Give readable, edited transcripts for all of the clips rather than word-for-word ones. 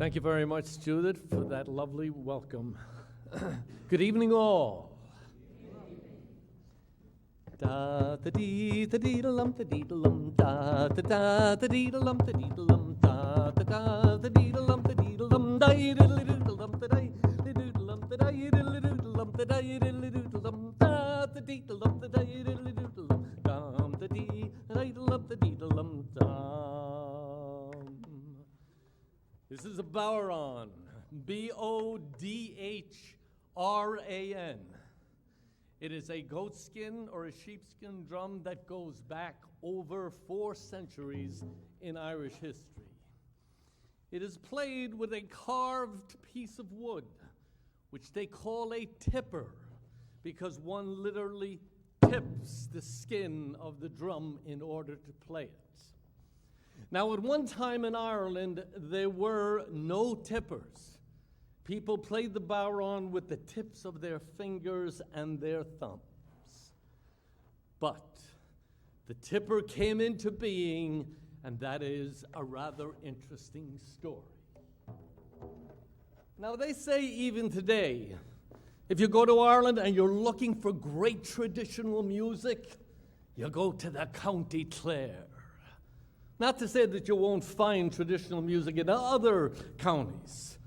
Thank you very much, Judith, for that lovely welcome. Good evening, all. Da da dee da dee da lum da dee da lum da da da da dee da lum da dee da lum da da da da dee da lum da dee da lum da dee da lum da dee da lum da dee da lum da dee da lum da dee da lum da dee da lum dum da dee da lum da dee da lum dum. This is a Bodhran, B-O-D-H-R-A-N. It is a goatskin or a sheepskin drum that goes back over 4 centuries in Irish history. It is played with a carved piece of wood, which they call a tipper, because one literally tips the skin of the drum in order to play it. Now, at one time in Ireland, there were no tippers. People played the bodhran with the tips of their fingers and their thumbs. But the tipper came into being, and that is a rather interesting story. Now, they say even today, if you go to Ireland and you're looking for great traditional music, you go to the County Clare. Not to say that you won't find traditional music in other counties,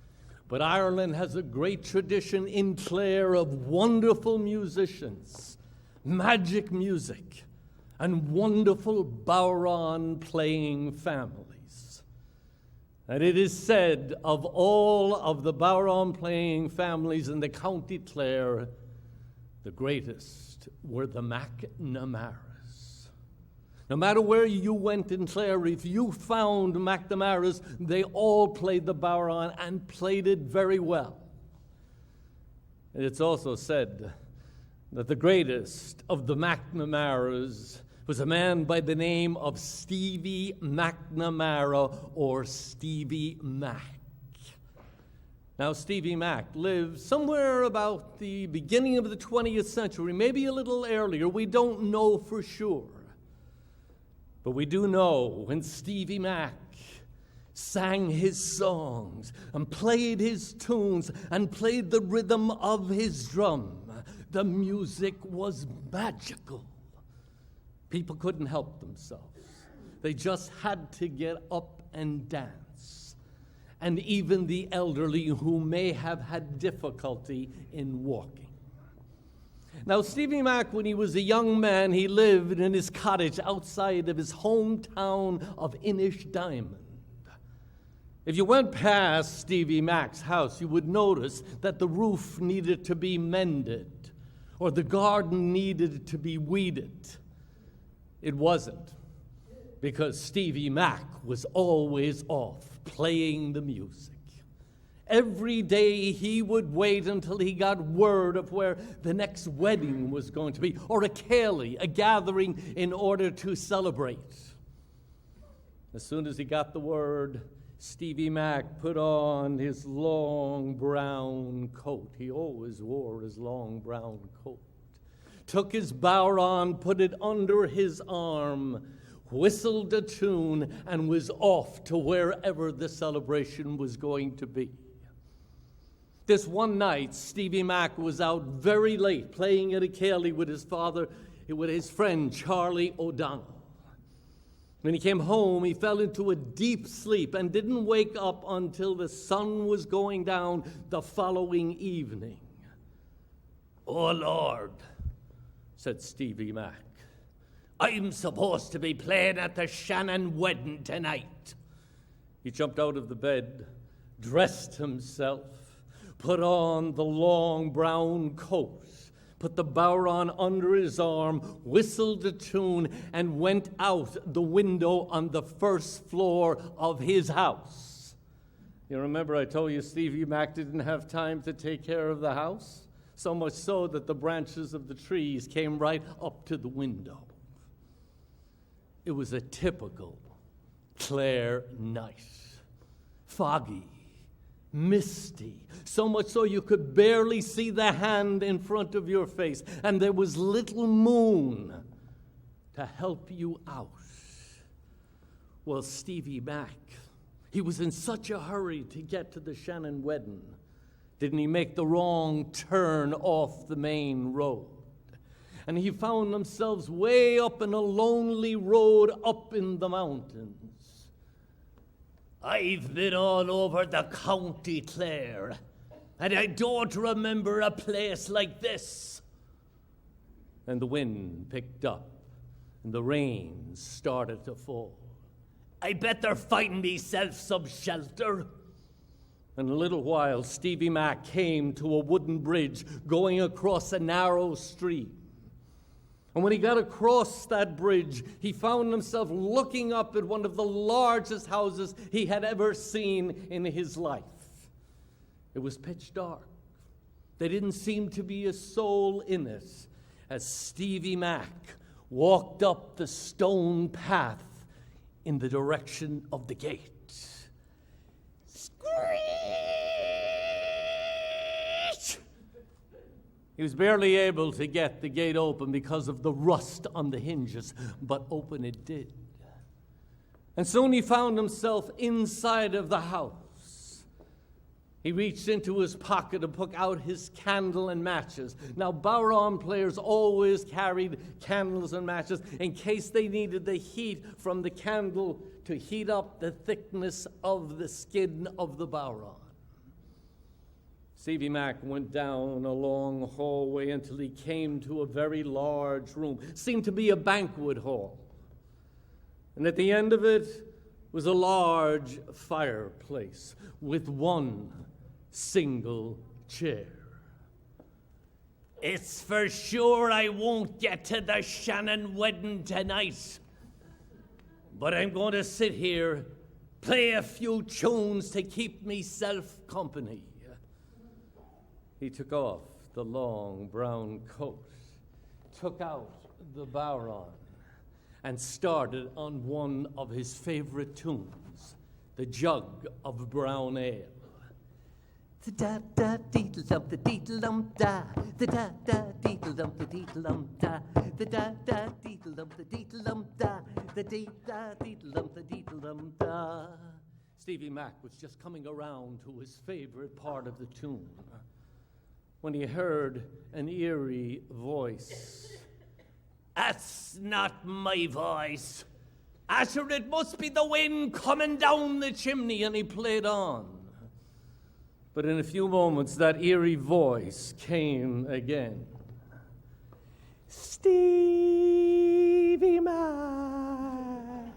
but Ireland has a great tradition in Clare of wonderful musicians, magic music, and wonderful bodhran playing families. And it is said of all of the bodhran playing families in the County Clare, the greatest were the McNamara's. No matter where you went in Clare, if you found McNamara's, they all played the bodhran and played it very well. And it's also said that the greatest of the McNamara's was a man by the name of Stevie McNamara, or Stevie Mac. Now, Stevie Mac lived somewhere about the beginning of the 20th century, maybe a little earlier. We don't know for sure. But we do know when Stevie Mac sang his songs and played his tunes and played the rhythm of his drum, the music was magical. People couldn't help themselves. They just had to get up and dance. And even the elderly who may have had difficulty in walking. Now, Stevie Mac, when he was a young man, he lived in his cottage outside of his hometown of Inishdiamond. If you went past Stevie Mac's house, you would notice that the roof needed to be mended, or the garden needed to be weeded. It wasn't, because Stevie Mac was always off playing the music. Every day he would wait until he got word of where the next wedding was going to be, or a ceilidh, a gathering in order to celebrate. As soon as he got the word, Stevie Mac put on his long brown coat. He always wore his long brown coat. Took his bodhran, put it under his arm, whistled a tune, and was off to wherever the celebration was going to be. This one night, Stevie Mac was out very late playing at a ceilidh with his father, with his friend Charlie O'Donnell. When he came home, he fell into a deep sleep and didn't wake up until the sun was going down the following evening. "Oh, Lord," said Stevie Mac, "I'm supposed to be playing at the Shannon wedding tonight." He jumped out of the bed, dressed himself, put on the long brown coat, put the bodhran under his arm, whistled a tune, and went out the window on the first floor of his house. You remember I told you Stevie Mac didn't have time to take care of the house? So much so that the branches of the trees came right up to the window. It was a typical Clare night. Foggy, misty, so much so you could barely see the hand in front of your face, and there was little moon to help you out. Well, Stevie Mac, He was in such a hurry to get to the Shannon wedding. Didn't he make the wrong turn off the main road? And he found himself way up in a lonely road up in the mountains. I've been all over the County Clare, and I don't remember a place like this. And the wind picked up, and the rain started to fall. I better find myself some shelter. In a little while, Stevie Mac came to a wooden bridge going across a narrow stream. And when he got across that bridge, he found himself looking up at one of the largest houses he had ever seen in his life. It was pitch dark. There didn't seem to be a soul in it as Stevie Mac walked up the stone path in the direction of the gate. Screech! He was barely able to get the gate open because of the rust on the hinges, but open it did. And soon he found himself inside of the house. He reached into his pocket and took out his candle and matches. Now, bodhran players always carried candles and matches in case they needed the heat from the candle to heat up the thickness of the skin of the bodhran. Stevie Mac went down a long hallway until he came to a very large room. It seemed to be a banquet hall. And at the end of it was a large fireplace with one single chair. It's for sure I won't get to the Shannon wedding tonight, but I'm going to sit here, play a few tunes to keep myself company. He took off the long brown coat, took out the bodhran, and started on one of his favorite tunes, the jug of brown ale. The da da deedle dum the deedle dum da, the da da deedle dum the deedle dum da, the da da deedle dum the deedle dum da, the dee da deedle dum the deedle dum da. Stevie Mac was just coming around to his favorite part of the tune when he heard an eerie voice. That's not my voice. Asher, it must be the wind coming down the chimney, and he played on. But in a few moments, that eerie voice came again. Stevie Mac,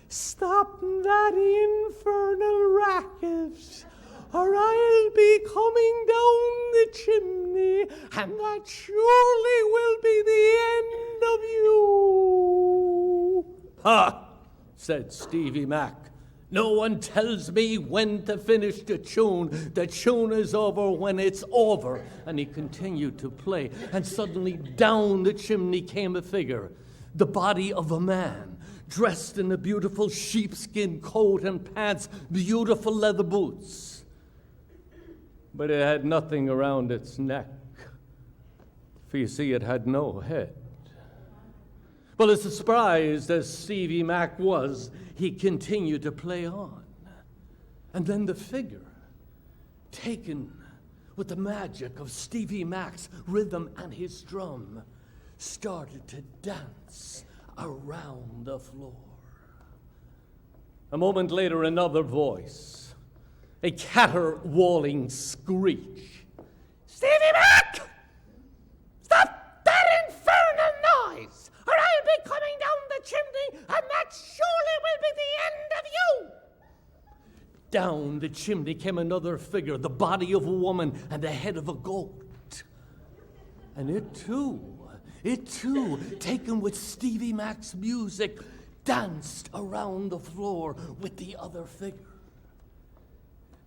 stop that infernal racket, or I'll be coming down the chimney, and that surely will be the end of you. Ha, said Stevie Mac. No one tells me when to finish the tune. The tune is over when it's over. And he continued to play. And suddenly down the chimney came a figure, the body of a man, dressed in a beautiful sheepskin coat and pants, beautiful leather boots. But it had nothing around its neck, for you see, it had no head. But as surprised as Stevie Mac was, he continued to play on. And then the figure, taken with the magic of Stevie Mac's rhythm and his drum, started to dance around the floor. A moment later, another voice, a caterwauling screech. Stevie Mac! Stop that infernal noise, or I'll be coming down the chimney, and that surely will be the end of you. Down the chimney came another figure, the body of a woman and the head of a goat. And it too, taken with Stevie Mac's music, danced around the floor with the other figure.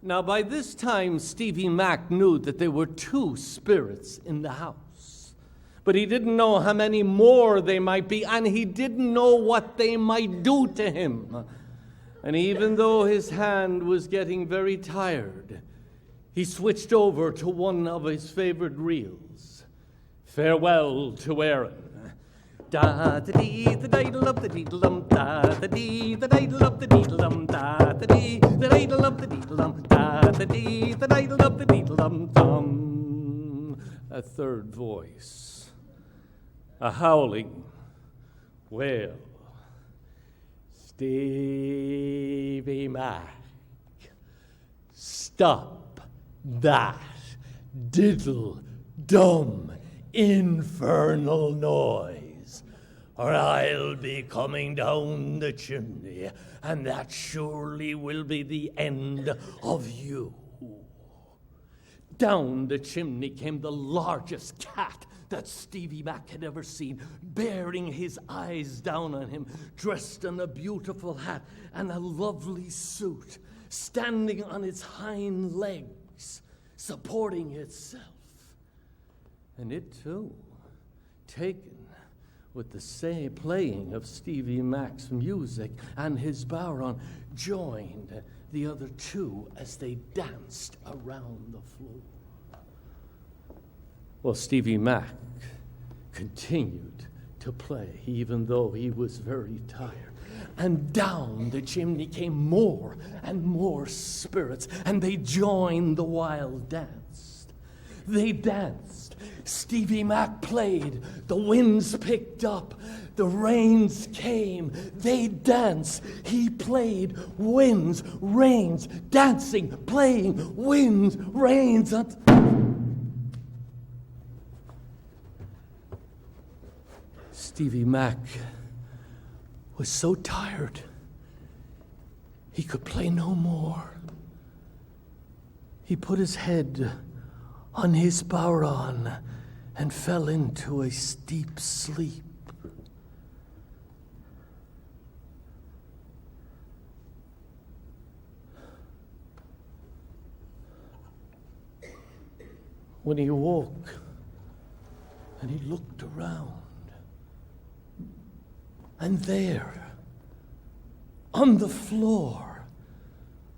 Now, by this time, Stevie Mac knew that there were two spirits in the house. But he didn't know how many more they might be, and he didn't know what they might do to him. And even though his hand was getting very tired, he switched over to one of his favorite reels. Farewell to Erin. Da da dee the diddle of the deedle da da dee the diddle of the deedle da da dee the diddle of the deedle da da dee the diddle of the deedle dum. A third voice, a howling wail. Stevie Mac, stop that diddle dumb infernal noise, or I'll be coming down the chimney, and that surely will be the end of you. Down the chimney came the largest cat that Stevie Mac had ever seen, bearing his eyes down on him, dressed in a beautiful hat and a lovely suit, standing on its hind legs, supporting itself. And it too, taken with the same playing of Stevie Mac's music and his bodhran, joined the other two as they danced around the floor. Well, Stevie Mac continued to play, even though he was very tired. And down the chimney came more and more spirits, and they joined the wild dance. They danced. Stevie Mac played. The winds picked up. The rains came. They danced. He played. Winds, rains, dancing, playing, winds, rains. Stevie Mac was so tired, he could play no more. He put his head on his bodhran and fell into a deep sleep. When he awoke and he looked around, and there, on the floor,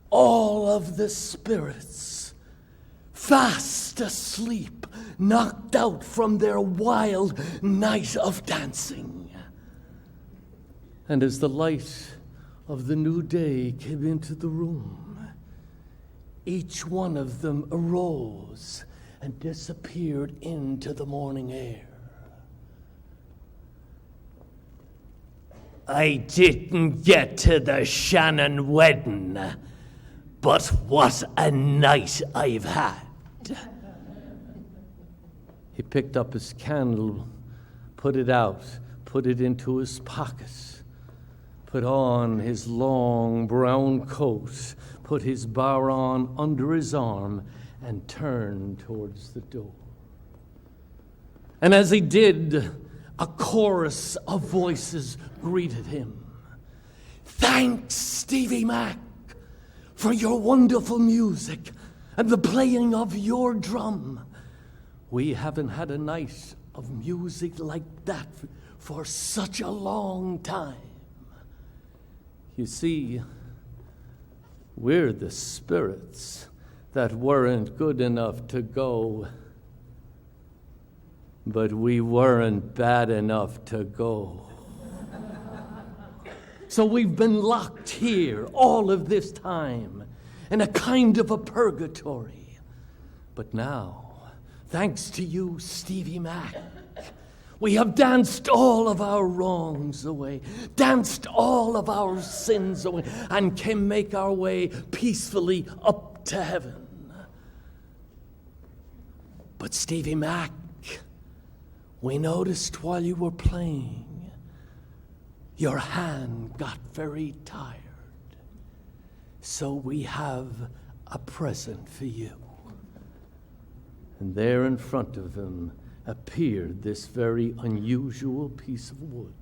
all of the spirits, fast asleep, knocked out from their wild night of dancing. And as the light of the new day came into the room, each one of them arose and disappeared into the morning air. I didn't get to the Shannon wedding, but what a night I've had. He picked up his candle, put it out, put it into his pocket, put on his long brown coat, put his bodhran under his arm, and turned towards the door. And as he did, a chorus of voices greeted him. Thanks, Stevie Mac, for your wonderful music and the playing of your drum. We haven't had a night of music like that for such a long time. You see, we're the spirits that weren't good enough to go, but we weren't bad enough to go. So we've been locked here all of this time in a kind of a purgatory. But now, thanks to you, Stevie Mac, we have danced all of our wrongs away, danced all of our sins away, and can make our way peacefully up to heaven. But Stevie Mac, we noticed while you were playing, your hand got very tired. So we have a present for you. And there in front of him appeared this very unusual piece of wood.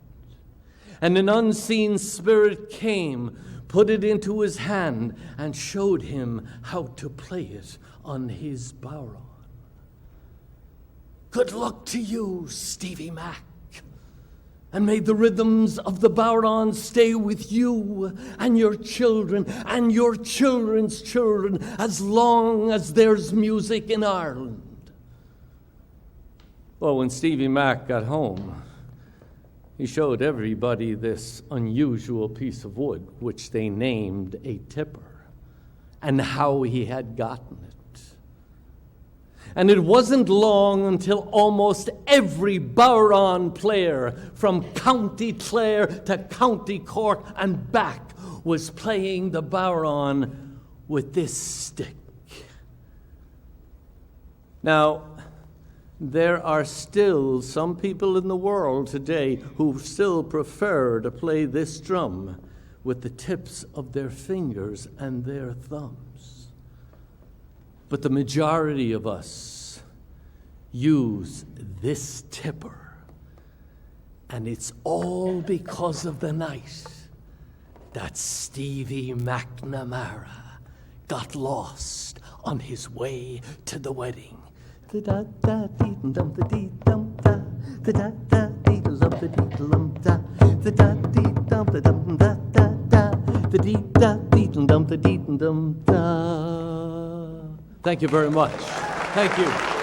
And an unseen spirit came, put it into his hand, and showed him how to play it on his bodhran. Good luck to you, Stevie Mac. And may the rhythms of the bodhran stay with you and your children and your children's children as long as there's music in Ireland. Well, when Stevie Mac got home, He showed everybody this unusual piece of wood, which they named a tipper, and how he had gotten it. And it wasn't long until almost every Bodhran player from County Clare to County Cork and back was playing the Bodhran with this stick. Now, there are still some people in the world today who still prefer to play this drum with the tips of their fingers and their thumbs. But the majority of us use this tipper. And it's all because of the night that Stevie McNamara got lost on his way to the wedding. The da da dee dum the dee dum da, the da da dee dum the dee dum da, the da dee dum the dum da da da, the dee da dee dum the dee dum da. Thank you very much. Thank you.